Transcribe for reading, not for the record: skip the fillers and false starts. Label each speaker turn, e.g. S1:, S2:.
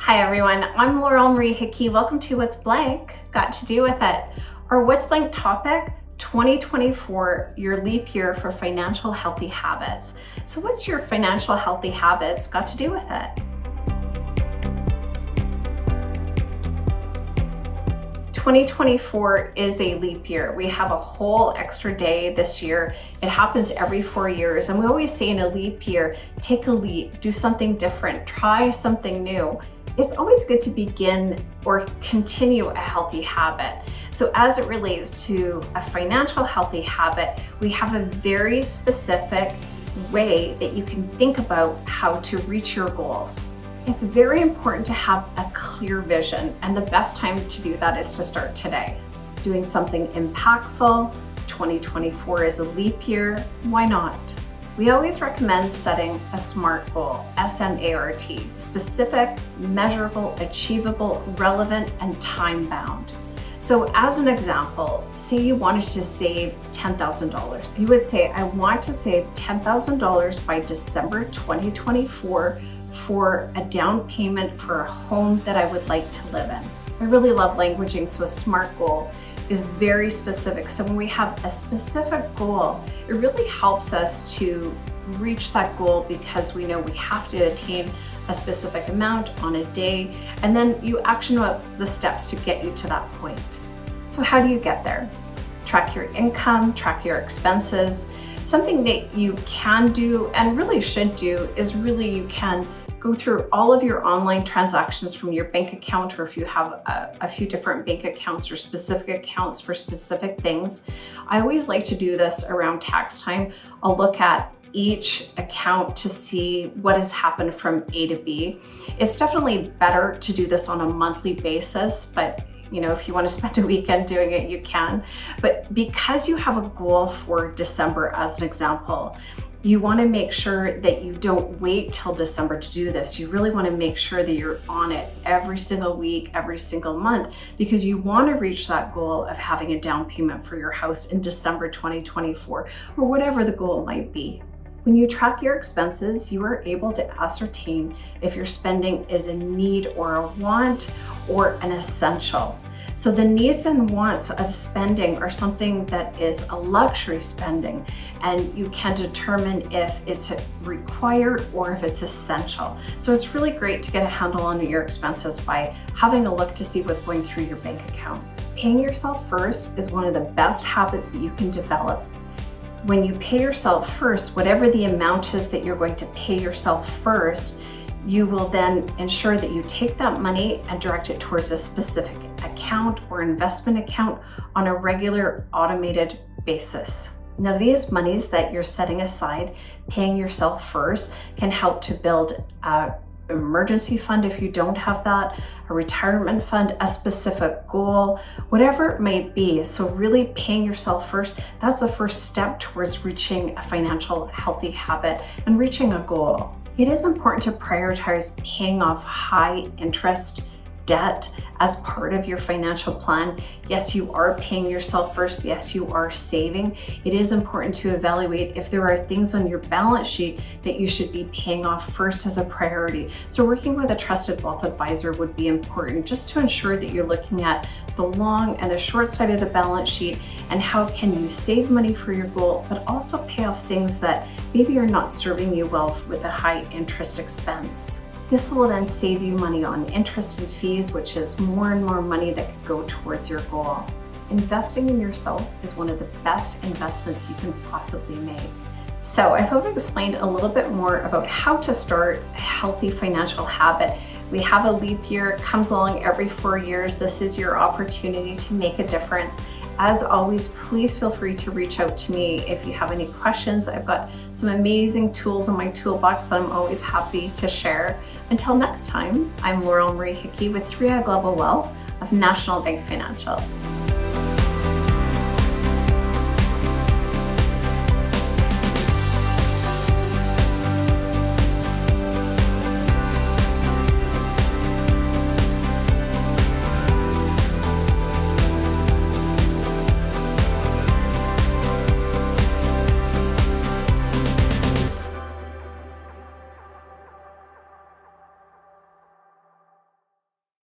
S1: Hi everyone, I'm Laurel Marie Hickey. Welcome to What's Blank Got to Do With It. Our What's Blank topic, 2024, your leap year for financial healthy habits. So what's your financial healthy habits got to do with it? 2024 is a leap year. We have a whole extra day this year. It happens every 4 years. And we always say in a leap year, take a leap, do something different, try something new. It's always good to begin or continue a healthy habit. So as it relates to a financial healthy habit, we have a very specific way that you can think about how to reach your goals. It's very important to have a clear vision, and the best time to do that is to start today. Doing something impactful. 2024 is a leap year. Why not? We always recommend setting a SMART goal, S-M-A-R-T, specific, measurable, achievable, relevant, and time-bound. So as an example, say you wanted to save $10,000. You would say, I want to save $10,000 by December 2024 for a down payment for a home that I would like to live in. I really love languaging, so a SMART goal is very specific. So when we have a specific goal, it really helps us to reach that goal because we know we have to attain a specific amount on a day, and then you action out the steps to get you to that point. So how do you get there? Track your income, track your expenses. Something that you can do and really should do is really you can go through all of your online transactions from your bank account, or if you have a few different bank accounts or specific accounts for specific things. I always like to do this around tax time. I'll look at each account to see what has happened from A to B. It's definitely better to do this on a monthly basis, but if you want to spend a weekend doing it, you can. But because you have a goal for December, as an example, you want to make sure that you don't wait till December to do this. You really want to make sure that you're on it every single week, every single month, because you want to reach that goal of having a down payment for your house in December 2024, or whatever the goal might be. When you track your expenses, you are able to ascertain if your spending is a need or a want or an essential. So the needs and wants of spending are something that is a luxury spending, and you can determine if it's required or if it's essential. So it's really great to get a handle on your expenses by having a look to see what's going through your bank account. Paying yourself first is one of the best habits that you can develop. When you pay yourself first, whatever the amount is that you're going to pay yourself first, you will then ensure that you take that money and direct it towards a specific account or investment account on a regular automated basis. Now, these monies that you're setting aside, paying yourself first, can help to build an emergency fund if you don't have that, a retirement fund, a specific goal, whatever it may be. So really paying yourself first, that's the first step towards reaching a financial healthy habit and reaching a goal. It is important to prioritize paying off high interest debt as part of your financial plan. Yes, you are paying yourself first. Yes, you are saving. It is important to evaluate if there are things on your balance sheet that you should be paying off first as a priority. So working with a trusted wealth advisor would be important, just to ensure that you're looking at the long and the short side of the balance sheet and how can you save money for your goal, but also pay off things that maybe are not serving you well with a high interest expense. This will then save you money on interest and fees, which is more and more money that could go towards your goal. Investing in yourself is one of the best investments you can possibly make. So I hope I've explained a little bit more about how to start a healthy financial habit. We have a leap year, it comes along every 4 years. This is your opportunity to make a difference. As always, please feel free to reach out to me if you have any questions. I've got some amazing tools in my toolbox that I'm always happy to share. Until next time, I'm Laurel Marie Hickey with 3i Global Wealth of National Bank Financial.